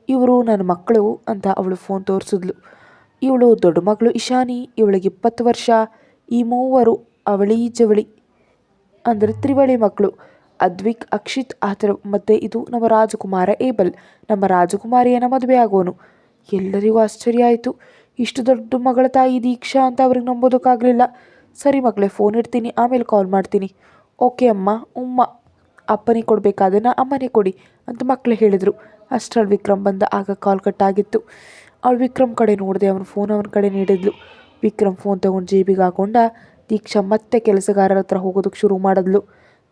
ಇವರು ನನ್ನ ಮಕ್ಕಳು ಅಂತ ಅವಳು ಫೋನ್ ತೋರಿಸಿದ್ಲು. ಇವಳು ದೊಡ್ಡ ಮಗಳು ಇಶಾನಿ, ಇವಳಿಗೆ 20 ವರ್ಷ. ಈ ಮೂವರು ಅವಳಿ ಜವಳಿ ಅಂದರೆ ತ್ರಿವಳಿ ಮಕ್ಕಳು, ಅದ್ವಿಕ್, ಅಕ್ಷಿತ್, ಆಥರ್ವ್. ಮತ್ತು ಇದು ನಮ್ಮ ರಾಜಕುಮಾರ ಏಬಲ್, ನಮ್ಮ ರಾಜಕುಮಾರಿಯನ್ನ ಮದುವೆ ಆಗೋನು. ಎಲ್ಲರಿಗೂ ಆಶ್ಚರ್ಯ ಆಯಿತು. ಇಷ್ಟು ದೊಡ್ಡ ಮಗಳ ತಾಯಿ ದೀಕ್ಷಾ ಅಂತ ಅವ್ರಿಗೆ ನಂಬೋದಕ್ಕಾಗಲಿಲ್ಲ. ಸರಿ ಮಗಳೇ, ಫೋನ್ ಇಡ್ತೀನಿ, ಆಮೇಲೆ ಕಾಲ್ ಮಾಡ್ತೀನಿ. ಓಕೆ ಅಮ್ಮ. ಅಪ್ಪನಿಗೆ ಕೊಡಬೇಕಾದನ್ನ ಅಮ್ಮನೇ ಕೊಡಿ ಅಂತ ಮಕ್ಕಳೇ ಹೇಳಿದರು. ಅಷ್ಟರಲ್ಲಿ ವಿಕ್ರಮ್ ಬಂದ. ಆಗ ಕಾಲ್ ಕಟ್ಟಾಗಿತ್ತು. ಅವಳು ವಿಕ್ರಮ್ ಕಡೆ ನೋಡಿದೆ. ಅವನ ಫೋನ್ ಅವನ ಕಡೆ ನೀಡಿದ್ಲು. ವಿಕ್ರಮ್ ಫೋನ್ ತೊಗೊಂಡು ಜೇಬಿಗೆ ಹಾಕೊಂಡ. ದೀಕ್ಷಾ ಮತ್ತೆ ಕೆಲಸಗಾರರ ಹತ್ರ ಹೋಗೋದಕ್ಕೆ ಶುರು ಮಾಡಿದ್ಲು.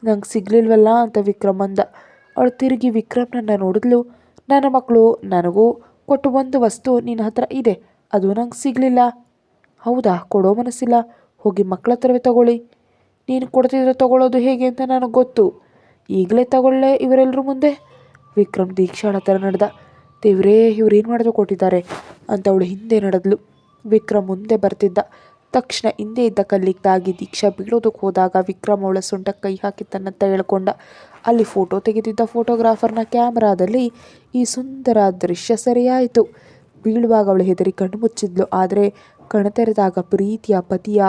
ನಂಗೆ ಸಿಗಲಿಲ್ವಲ್ಲ ಅಂತ ವಿಕ್ರಮ್ ಅಂದ. ಅವಳು ತಿರುಗಿ ವಿಕ್ರಮ್ನನ್ನು ನೋಡಿದ್ಲು. ನನ್ನ ಮಕ್ಕಳು ನನಗೂ ಕೊಟ್ಟು ಒಂದು ವಸ್ತು ನಿನ್ನ ಹತ್ರ ಇದೆ, ಅದು ನಂಗೆ ಸಿಗಲಿಲ್ಲ. ಹೌದಾ? ಕೊಡೋ ಮನಸ್ಸಿಲ್ಲ? ಹೋಗಿ ಮಕ್ಕಳ ಹತ್ರವೇ ತಗೊಳ್ಳಿ. ನೀನು ಕೊಡ್ತಿದ್ರೆ ತಗೊಳ್ಳೋದು ಹೇಗೆ ಅಂತ ನನಗೆ ಗೊತ್ತು. ಈಗಲೇ ತಗೊಳ್ಳೆ ಇವರೆಲ್ಲರೂ ಮುಂದೆ. ವಿಕ್ರಮ್ ದೀಕ್ಷಾಳ ಹತ್ರ ನಡೆದ. ದೇವ್ರೇ, ಇವ್ರೇನು ಮಾಡೋದು ಕೊಟ್ಟಿದ್ದಾರೆ ಅಂತ ಅವಳು ಹಿಂದೆ ನಡೆದ್ಲು. ವಿಕ್ರಮ್ ಮುಂದೆ ಬರ್ತಿದ್ದ. ತಕ್ಷಣ ಹಿಂದೆ ಇದ್ದ ಕಲ್ಲಿಗೆ ತಾಗಿ ದೀಕ್ಷಾ ಬೀಳೋದಕ್ಕೆ ಹೋದಾಗ ವಿಕ್ರಮ್ ಅವಳ ಸೊಂಟಕ್ಕೆ ಕೈ ಹಾಕಿ ತನ್ನತ್ತ ಎಳ್ಕೊಂಡ. ಅಲ್ಲಿ ಫೋಟೋ ತೆಗೆದಿದ್ದ ಫೋಟೋಗ್ರಾಫರ್ನ ಕ್ಯಾಮ್ರಾದಲ್ಲಿ ಈ ಸುಂದರ ದೃಶ್ಯ ಸೆರೆಯಾಯಿತು. ಬೀಳುವಾಗ ಅವಳು ಹೆದರಿ ಕಣ್ಣು ಮುಚ್ಚಿದ್ಲು. ಆದರೆ ಕಣ್ತೆರೆದಾಗ ಪ್ರೀತಿಯ ಪತಿಯ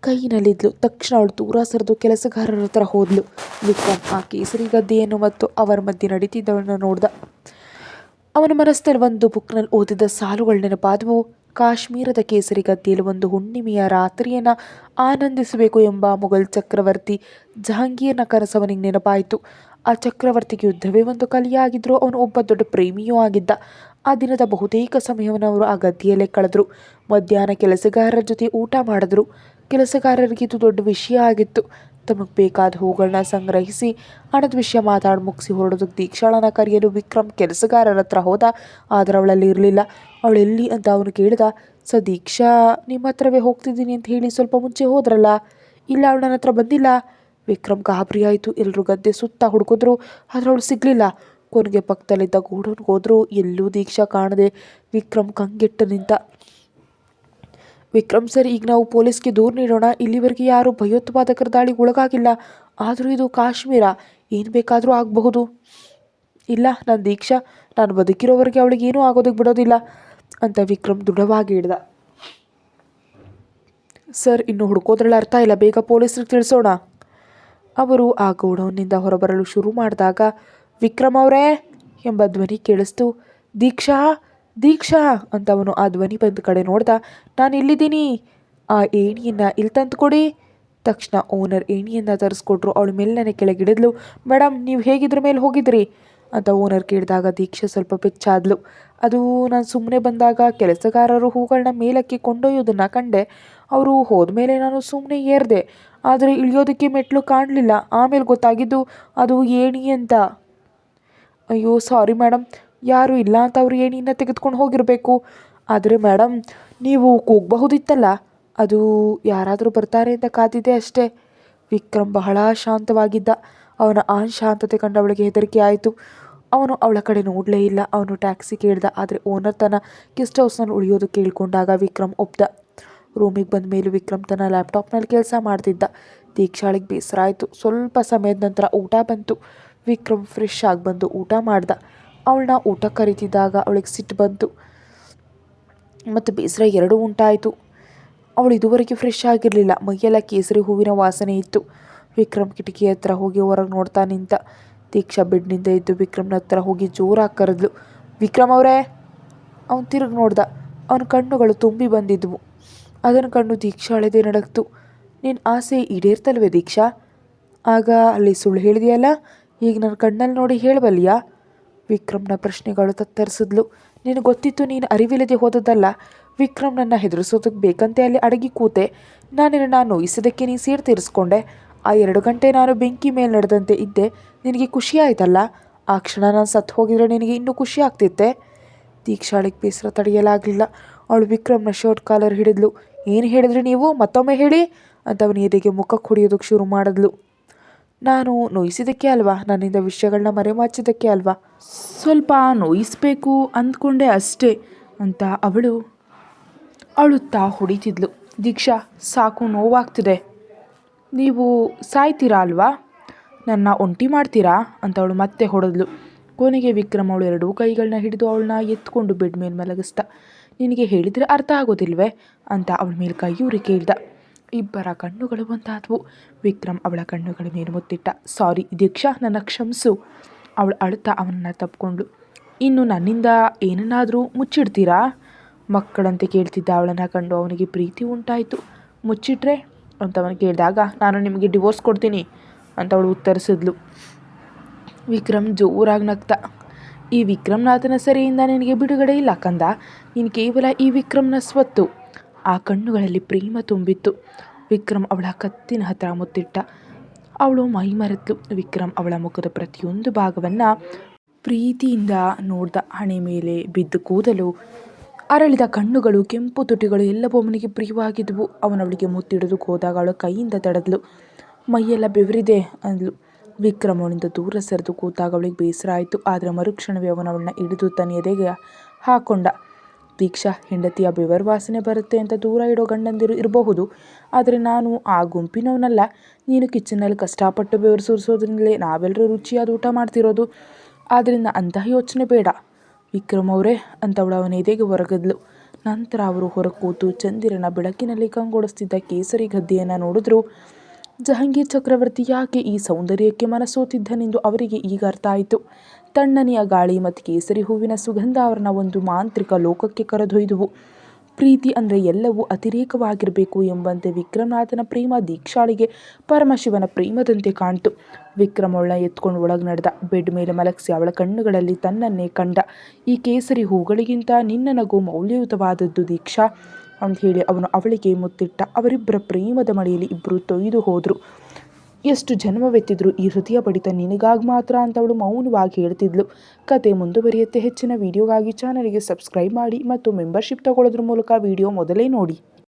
ಕೈನಲ್ಲಿದ್ಲು. ತಕ್ಷಣ ಅವಳು ದೂರ ಸರಿದು ಕೆಲಸಗಾರರ ಹತ್ರ ಹೋದ್ಲು. ವಿಕ್ರಮ್ ಆ ಕೇಸರಿ ಗದ್ದೆಯನ್ನು ಮತ್ತು ಅವರ ಮಧ್ಯೆ ನಡೀತಿದ್ದವಳನ್ನು ನೋಡ್ದ. ಅವನ ಮನಸ್ಸಿನಲ್ಲಿ ಒಂದು ಬುಕ್ನಲ್ಲಿ ಓದಿದ ಸಾಲುಗಳು ನೆನಪಾದವು. ಕಾಶ್ಮೀರದ ಕೇಸರಿ ಗದ್ದೆಯಲ್ಲಿ ಒಂದು ಹುಣ್ಣಿಮೆಯ ರಾತ್ರಿಯನ್ನು ಆನಂದಿಸಬೇಕು ಎಂಬ ಮೊಘಲ್ ಚಕ್ರವರ್ತಿ ಜಹಾಂಗೀರ್ನ ಕನಸವನಿಗೆ ನೆನಪಾಯಿತು. ಆ ಚಕ್ರವರ್ತಿಗೆ ಯುದ್ಧವೇ ಒಂದು ಕಲೆಯಾಗಿದ್ದರೂ ಅವನು ಒಬ್ಬ ದೊಡ್ಡ ಪ್ರೇಮಿಯೂ ಆಗಿದ್ದ. ಆ ದಿನದ ಬಹುತೇಕ ಸಮಯವನ್ನು ಅವರು ಆ ಗದ್ದೆಯಲ್ಲೇ ಕಳೆದರು. ಮಧ್ಯಾಹ್ನ ಕೆಲಸಗಾರರ ಜೊತೆ ಊಟ ಮಾಡಿದ್ರು. ಕೆಲಸಗಾರರಿಗೆ ಇದು ದೊಡ್ಡ ವಿಷಯ ಆಗಿತ್ತು. ತಮಗೆ ಬೇಕಾದ ಹೂಗಳನ್ನ ಸಂಗ್ರಹಿಸಿ ಹಣದ ವಿಷಯ ಮಾತಾಡಿ ಮುಗಿಸಿ ಹೊರಡೋದಕ್ಕೆ ದೀಕ್ಷಾಳನ್ನ ಕರೆಯಲು ವಿಕ್ರಮ್ ಕೆಲಸಗಾರರ ಹತ್ರ ಹೋದ. ಆದರೆ ಅವಳಲ್ಲಿ ಇರಲಿಲ್ಲ. ಅವಳೆಲ್ಲಿ ಅಂತ ಅವನು ಕೇಳಿದ. ದೀಕ್ಷಾ ನಿಮ್ಮ ಹತ್ರವೇ ಹೋಗ್ತಿದ್ದೀನಿ ಅಂತ ಹೇಳಿ ಸ್ವಲ್ಪ ಮುಂಚೆ ಹೋದ್ರಲ್ಲ, ಇಲ್ಲ ಅವಳು ನನ್ನ ಹತ್ರ ಬಂದಿಲ್ಲ. ವಿಕ್ರಮ್ ಗಾಬರಿ ಆಯಿತು. ಎಲ್ಲರೂ ಗದ್ದೆ ಸುತ್ತ ಹುಡುಕಿದ್ರು, ಆದರೆ ಅವಳು ಸಿಗಲಿಲ್ಲ. ಕೊನೆಗೆ ಪಕ್ಕದಲ್ಲಿದ್ದ ಗೋಡೌನ್ಗೆ ಹೋದ್ರು. ಎಲ್ಲೂ ದೀಕ್ಷಾ ಕಾಣದೆ ವಿಕ್ರಮ್ ಕಂಗೆಟ್ಟು ನಿಂತ. ವಿಕ್ರಮ್ ಸರ್, ಈಗ ನಾವು ಪೊಲೀಸ್ಗೆ ದೂರು ನೀಡೋಣ. ಇಲ್ಲಿವರೆಗೆ ಯಾರು ಭಯೋತ್ಪಾದಕರ ದಾಳಿಗೆ ಒಳಗಾಗಿಲ್ಲ. ಆದರೂ ಇದು ಕಾಶ್ಮೀರ, ಏನು ಬೇಕಾದರೂ ಆಗಬಹುದು. ಇಲ್ಲ, ನಾನು ದೀಕ್ಷಾ, ನಾನು ಬದುಕಿರೋವರೆಗೆ ಅವಳಿಗೆ ಏನೂ ಆಗೋದಕ್ಕೆ ಬಿಡೋದಿಲ್ಲ ಅಂತ ವಿಕ್ರಮ್ ದೃಢವಾಗಿ ಹಿಡ್ದ. ಸರ್, ಇನ್ನು ಹುಡುಕೋದ್ರಲ್ಲಿ ಅರ್ಥ ಇಲ್ಲ, ಬೇಗ ಪೊಲೀಸರಿಗೆ ತಿಳಿಸೋಣ. ಅವರು ಆ ಗೋಡೌನ್ನಿಂದ ಹೊರಬರಲು ಶುರು ಮಾಡಿದಾಗ ವಿಕ್ರಮ್ ಅವರೇ ಎಂಬ ಧ್ವನಿ ಕೇಳಿಸ್ತು. ದೀಕ್ಷಾ ದೀಕ್ಷಾ ಅಂತ ಅವನು ಆ ಧ್ವನಿ ಬಂದ ಕಡೆ ನೋಡ್ದ. ನಾನು ಇಲ್ಲಿದ್ದೀನಿ, ಆ ಏಣಿಯನ್ನು ಇಲ್ಲಿ ತಂದುಕೊಡಿ. ತಕ್ಷಣ ಓನರ್ ಏಣಿಯನ್ನು ತರಿಸ್ಕೊಟ್ರು. ಅವಳು ಮೆಲ್ಲನೆ ಕೆಳಗಿಡಿದ್ಲು. ಮೇಡಮ್, ನೀವು ಹೇಗಿದ್ರ ಮೇಲೆ ಹೋಗಿದ್ರಿ ಅಂತ ಓನರ್ ಕೇಳಿದಾಗ ದೀಕ್ಷಾ ಸ್ವಲ್ಪ ಬೆಚ್ಚಾದ್ಲು. ಅದು ನಾನು ಸುಮ್ಮನೆ ಬಂದಾಗ ಕೆಲಸಗಾರರು ಹೂಗಳನ್ನ ಮೇಲಕ್ಕೆ ಕೊಂಡೊಯ್ಯೋದನ್ನು ಕಂಡೆ. ಅವರು ಹೋದ್ಮೇಲೆ ನಾನು ಸುಮ್ಮನೆ ಏರಿದೆ. ಆದರೆ ಇಳಿಯೋದಕ್ಕೆ ಮೆಟ್ಲು ಕಾಣಲಿಲ್ಲ. ಆಮೇಲೆ ಗೊತ್ತಾಗಿದ್ದು ಅದು ಏಣಿ ಅಂತ. ಅಯ್ಯೋ ಸಾರಿ ಮೇಡಮ್, ಯಾರು ಇಲ್ಲ ಅಂತ ಅವರು ಏಣಿಯನ್ನು ತೆಗೆದುಕೊಂಡು ಹೋಗಿರಬೇಕು. ಆದರೆ ಮೇಡಮ್, ನೀವು ಕೂಗಬಹುದಿತ್ತಲ್ಲ, ಅದು ಯಾರಾದರೂ ಬರ್ತಾರೆ ಅಂತ ಕಾದಿದ್ದೆ ಅಷ್ಟೇ. ವಿಕ್ರಮ್ ಬಹಳ ಶಾಂತವಾಗಿದ್ದ. ಅವನ ಆ ಶಾಂತತೆ ಕಂಡು ಅವಳಿಗೆ ಹೆದರಿಕೆ ಆಯಿತು. ಅವನು ಅವಳ ಕಡೆ ನೋಡಲೇ ಇಲ್ಲ. ಅವನು ಟ್ಯಾಕ್ಸಿ ಕೇಳ್ದ. ಆದರೆ ಓನರ್ ತನ್ನ ಗೆಸ್ಟ್ ಹೌಸ್ನಲ್ಲಿ ಉಳಿಯೋದು ಕೇಳಿಕೊಂಡಾಗ ವಿಕ್ರಮ್ ಒಪ್ದ. ರೂಮಿಗೆ ಬಂದ ಮೇಲೂ ವಿಕ್ರಮ್ ತನ್ನ ಲ್ಯಾಪ್ಟಾಪ್ನಲ್ಲಿ ಕೆಲಸ ಮಾಡ್ತಿದ್ದ. ದೀಕ್ಷಾಳಿಗೆ ಬೇಸರ ಆಯಿತು. ಸ್ವಲ್ಪ ಸಮಯದ ನಂತರ ಊಟ ಬಂತು. ವಿಕ್ರಮ್ ಫ್ರೆಶ್ ಆಗಿ ಬಂದು ಊಟ ಮಾಡ್ದ. ಅವಳನ್ನ ಊಟ ಕರಿತಿದ್ದಾಗ ಅವಳಿಗೆ ಸಿಟ್ಟು ಬಂತು ಮತ್ತು ಬೇಸರ ಎರಡೂ ಉಂಟಾಯಿತು. ಅವಳು ಇದುವರೆಗೆ ಫ್ರೆಶ್ ಆಗಿರಲಿಲ್ಲ. ಮೈಯೆಲ್ಲ ಕೇಸರಿ ಹೂವಿನ ವಾಸನೆ ಇತ್ತು. ವಿಕ್ರಮ್ ಕಿಟಕಿ ಹತ್ರ ಹೋಗಿ ಹೊರಗೆ ನೋಡ್ತಾ ನಿಂತ. ದೀಕ್ಷಾ ಬೆಡ್ನಿಂದ ಎದ್ದು ವಿಕ್ರಮ್ನ ಹತ್ರ ಹೋಗಿ ಜೋರಾಗಿ ಕರೆದ್ಲು. ವಿಕ್ರಮ್ ಅವರೇ. ಅವನು ತಿರುಗಿ ನೋಡ್ದ. ಅವನ ಕಣ್ಣುಗಳು ತುಂಬಿ ಬಂದಿದ್ವು. ಅದನ್ನು ಕಂಡು ದೀಕ್ಷಾ ಅಳೆದೇ ನಡಕ್ತು. ನಿನ್ನ ಆಸೆ ಈಡೇರ್ತಲ್ವೇ ದೀಕ್ಷಾ? ಆಗ ಅಲ್ಲಿ ಸುಳ್ಳು ಹೇಳಿದೆಯಲ್ಲ, ಈಗ ನನ್ನ ಕಣ್ಣಲ್ಲಿ ನೋಡಿ ಹೇಳಬಲ್ಲಿಯಾ? ವಿಕ್ರಮ್ನ ಪ್ರಶ್ನೆಗಳು ತತ್ತರಿಸಿದ್ಲು. ನಿನಗೆ ಗೊತ್ತಿತ್ತು ನೀನು ಅರಿವಿಲ್ಲದೆ ಹೋದದ್ದಲ್ಲ. ವಿಕ್ರಮ್ ನನ್ನ ಹೆದರಿಸೋದಕ್ಕೆ ಬೇಕಂತೆ ಅಲ್ಲಿ ಅಡಗಿ ಕೂತೆ. ನಾನು ನೋಯಿಸೋದಕ್ಕೆ ನೀನು ಸೇರು ತೀರಿಸ್ಕೊಂಡೆ. ಆ 2 ಗಂಟೆ ನಾನು ಬೆಂಕಿ ಮೇಲೆ ನಡೆದಂತೆ ಇದ್ದೆ. ನಿನಗೆ ಖುಷಿ ಆಯ್ತಲ್ಲ? ಆ ಕ್ಷಣ ನಾನು ಸತ್ತು ಹೋಗಿದ್ರೆ ನಿನಗೆ ಇನ್ನೂ ಖುಷಿ ಆಗ್ತಿತ್ತೆ. ದೀಕ್ಷಾಳಿಗೆ ಬೇಸರ ತಡೆಯಲಾಗಲಿಲ್ಲ. ಅವಳು ವಿಕ್ರಮ್ನ ಶರ್ಟ್ ಕಾಲರ್ ಹಿಡಿದ್ಲು. ಏನು ಹೇಳಿದ್ರಿ ನೀವು? ಮತ್ತೊಮ್ಮೆ ಹೇಳಿ ಅಂತ ಅವನ ಎದೆಗೆ ಮುಖಕ್ಕೆ ಹೊಡೆಯೋದಕ್ಕೆ ಶುರು ಮಾಡಿದ್ಲು. ನಾನು ನೋಯಿಸಿದ್ದಕ್ಕೆ ಅಲ್ವಾ, ನನ್ನಿಂದ ವಿಷಯಗಳನ್ನ ಮರೆಮಾಚಿದ್ದಕ್ಕೆ ಅಲ್ವಾ, ಸ್ವಲ್ಪ ನೋಯಿಸ್ಬೇಕು ಅಂದ್ಕೊಂಡೆ ಅಷ್ಟೇ ಅಂತ ಅವಳು ಅಳುತ್ತಾ ಹೊಡಿತಿದ್ಲು. ದೀಕ್ಷಾ, ಸಾಕು, ನೋವಾಗ್ತಿದೆ. ನೀವು ಸಾಯ್ತೀರಾ ಅಲ್ವಾ, ನನ್ನ ಒಂಟಿ ಮಾಡ್ತೀರಾ ಅಂತ ಅವಳು ಮತ್ತೆ ಹೊಡೆದ್ಲು. ಕೊನೆಗೆ ವಿಕ್ರಮ್ ಅವಳು 2 ಕೈಗಳನ್ನ ಹಿಡಿದು ಅವಳನ್ನ ಎತ್ಕೊಂಡು ಬೆಡ್ ಮೇಲೆ ಮಲಗಿಸ್ದ. ನಿನಗೆ ಹೇಳಿದರೆ ಅರ್ಥ ಆಗೋದಿಲ್ವೇ ಅಂತ ಅವಳ ಮೇಲೆ ಕೈಯೂರಿ ಕೇಳ್ದ. ಇಬ್ಬರ ಕಣ್ಣುಗಳು ಒಂದಾದವು. ವಿಕ್ರಮ್ ಅವಳ ಕಣ್ಣುಗಳ ಮೇಲೆ ಮುತ್ತಿಟ್ಟ. ಸಾರಿ ದೀಕ್ಷಾ, ನನ್ನ ಕ್ಷಮಿಸು. ಅವಳು ಅಳುತ್ತಾ ಅವನನ್ನು ತಪ್ಪಿಕೊಂಡ್ಳು. ಇನ್ನು ನನ್ನಿಂದ ಏನನ್ನಾದರೂ ಮುಚ್ಚಿಡ್ತೀರಾ ಮಕ್ಕಳಂತೆ ಕೇಳ್ತಿದ್ದ ಅವಳನ್ನು ಕಂಡು ಅವನಿಗೆ ಪ್ರೀತಿ ಉಂಟಾಯಿತು. ಮುಚ್ಚಿಟ್ರೆ ಅಂತ ಅವನು ಕೇಳಿದಾಗ, ನಾನು ನಿಮಗೆ ಡಿವೋರ್ಸ್ ಕೊಡ್ತೀನಿ ಅಂತ ಅವಳು ಉತ್ತರಿಸಿದ್ಲು. ವಿಕ್ರಮ್ ಜೋರಾಗಿ ನಗ್ತ. ಈ ವಿಕ್ರಮ್ನಾಥನ ಸೆರೆಯಿಂದ ನಿನಗೆ ಬಿಡುಗಡೆ ಇಲ್ಲ ಕಂದ. ನೀನು ಕೇವಲ ಈ ವಿಕ್ರಮ್ನ ಸ್ವತ್ತು. ಆ ಕಣ್ಣುಗಳಲ್ಲಿ ಪ್ರೇಮ ತುಂಬಿತ್ತು. ವಿಕ್ರಮ್ ಅವಳ ಕತ್ತಿನ ಹತ್ರ ಮುತ್ತಿಟ್ಟ. ಅವಳು ಮೈ ಮರೆತಳು. ವಿಕ್ರಮ್ ಅವಳ ಮುಖದ ಪ್ರತಿಯೊಂದು ಭಾಗವನ್ನು ಪ್ರೀತಿಯಿಂದ ನೋಡ್ದ. ಹಣೆ ಮೇಲೆ ಬಿದ್ದು ಕೂದಲು, ಅರಳಿದ ಕಣ್ಣುಗಳು, ಕೆಂಪು ತುಟಿಗಳು ಎಲ್ಲವೂ ಅವನಿಗೆ ಪ್ರಿಯವಾಗಿದ್ವು. ಅವನವಳಿಗೆ ಮುತ್ತಿಡೋದಕ್ಕೆ ಹೋದಾಗ ಅವಳ ಕೈಯಿಂದ ತಡೆದ್ಲು. ಮೈಯೆಲ್ಲ ಬೆವರಿದೆ ಅಂದ್ಲು. ವಿಕ್ರಮ್ ಅವಳಿಂದ ದೂರ ಸರಿದು ಕೂತಾಗ ಅವಳಿಗೆ ಬೇಸರ ಆಯಿತು. ಆದರೆ ಮರುಕ್ಷಣವೇ ಅವಳನ್ನ ಹಿಡಿದು ತನ್ನ ಎದೆಗೆ ಹಾಕೊಂಡ. ದೀಕ್ಷಾ, ಹೆಂಡತಿಯ ಬೆವರು ವಾಸನೆ ಬರುತ್ತೆ ಅಂತ ದೂರ ಇಡೋ ಗಂಡಂದಿರು ಇರಬಹುದು, ಆದರೆ ನಾನು ಆ ಗುಂಪಿನವನಲ್ಲ. ನೀನು ಕಿಚನ್ನಲ್ಲಿ ಕಷ್ಟಪಟ್ಟು ಬೆವರು ಸುರಿಸೋದ್ರಿಂದಲೇ ನಾವೆಲ್ಲರೂ ರುಚಿಯಾದ ಊಟ ಮಾಡ್ತಿರೋದು. ಆದ್ದರಿಂದ ಅಂತಹ ಯೋಚನೆ ಬೇಡ ವಿಕ್ರಮ್ ಅವರೇ ಅಂತ ಅವನ ಎದೆಗೆ ಹೊರಗದ್ಲು. ನಂತರ ಅವರು ಹೊರ ಕೂತು ಚಂದಿರನ ಬೆಳಕಿನಲ್ಲಿ ಕಂಗೊಳಿಸ್ತಿದ್ದ ಕೇಸರಿ ಗದ್ದೆಯನ್ನು ನೋಡಿದ್ರು. ಜಹಾಂಗೀರ್ ಚಕ್ರವರ್ತಿ ಯಾಕೆ ಈ ಸೌಂದರ್ಯಕ್ಕೆ ಮನಸೋತಿದ್ದನೆಂದು ಅವರಿಗೆ ಈಗ ಅರ್ಥ ಆಯಿತು. ತಣ್ಣನೆಯ ಗಾಳಿ ಮತ್ತು ಕೇಸರಿ ಹೂವಿನ ಸುಗಂಧ ಅವರನ್ನ ಒಂದು ಮಾಂತ್ರಿಕ ಲೋಕಕ್ಕೆ ಕರೆದೊಯ್ದುವು. ಪ್ರೀತಿ ಅಂದರೆ ಎಲ್ಲವೂ ಅತಿರೇಕವಾಗಿರಬೇಕು ಎಂಬಂತೆ ವಿಕ್ರಮ್ನಾಥನ ಪ್ರೇಮ ದೀಕ್ಷಾಳಿಗೆ ಪರಮಶಿವನ ಪ್ರೇಮದಂತೆ ಕಾಣ್ತು. ವಿಕ್ರಮ್ ಅವಳ ಎತ್ಕೊಂಡು ಒಳಗೆ ನಡೆದ. ಬೆಡ್ ಮೇಲೆ ಮಲಗಿಸಿ ಅವಳ ಕಣ್ಣುಗಳಲ್ಲಿ ತನ್ನನ್ನೇ ಕಂಡ. ಈ ಕೇಸರಿ ಹೂಗಳಿಗಿಂತ ನಿನ್ನ ನಗು ಮೌಲ್ಯಯುತವಾದದ್ದು ದೀಕ್ಷಾ ಅಂತ ಹೇಳಿ ಅವನು ಅವಳಿಗೆ ಮುತ್ತಿಟ್ಟ. ಅವರಿಬ್ಬರ ಪ್ರೇಮದ ಮಳೆಯಲ್ಲಿ ಇಬ್ಬರು ತೊಯ್ದು ಹೋದರು. ಎಷ್ಟು ಜನ್ಮವೆತ್ತಿದ್ರು ಈ ಹೃದಯ ಬಡಿತ ನಿನಗಾಗಿ ಮಾತ್ರ ಅಂತ ಅವಳು ಮೌನವಾಗಿ ಹೇಳ್ತಿದ್ಲು. ಕತೆ ಮುಂದುವರಿಯುತ್ತೆ. ಹೆಚ್ಚಿನ ವಿಡಿಯೋಗಾಗಿ ಚಾನಲ್ಗೆ ಸಬ್ಸ್ಕ್ರೈಬ್ ಮಾಡಿ ಮತ್ತು ಮೆಂಬರ್ಶಿಪ್ ತಗೊಳ್ಳೋದ್ರ ಮೂಲಕ ವಿಡಿಯೋ ಮೊದಲೇ ನೋಡಿ.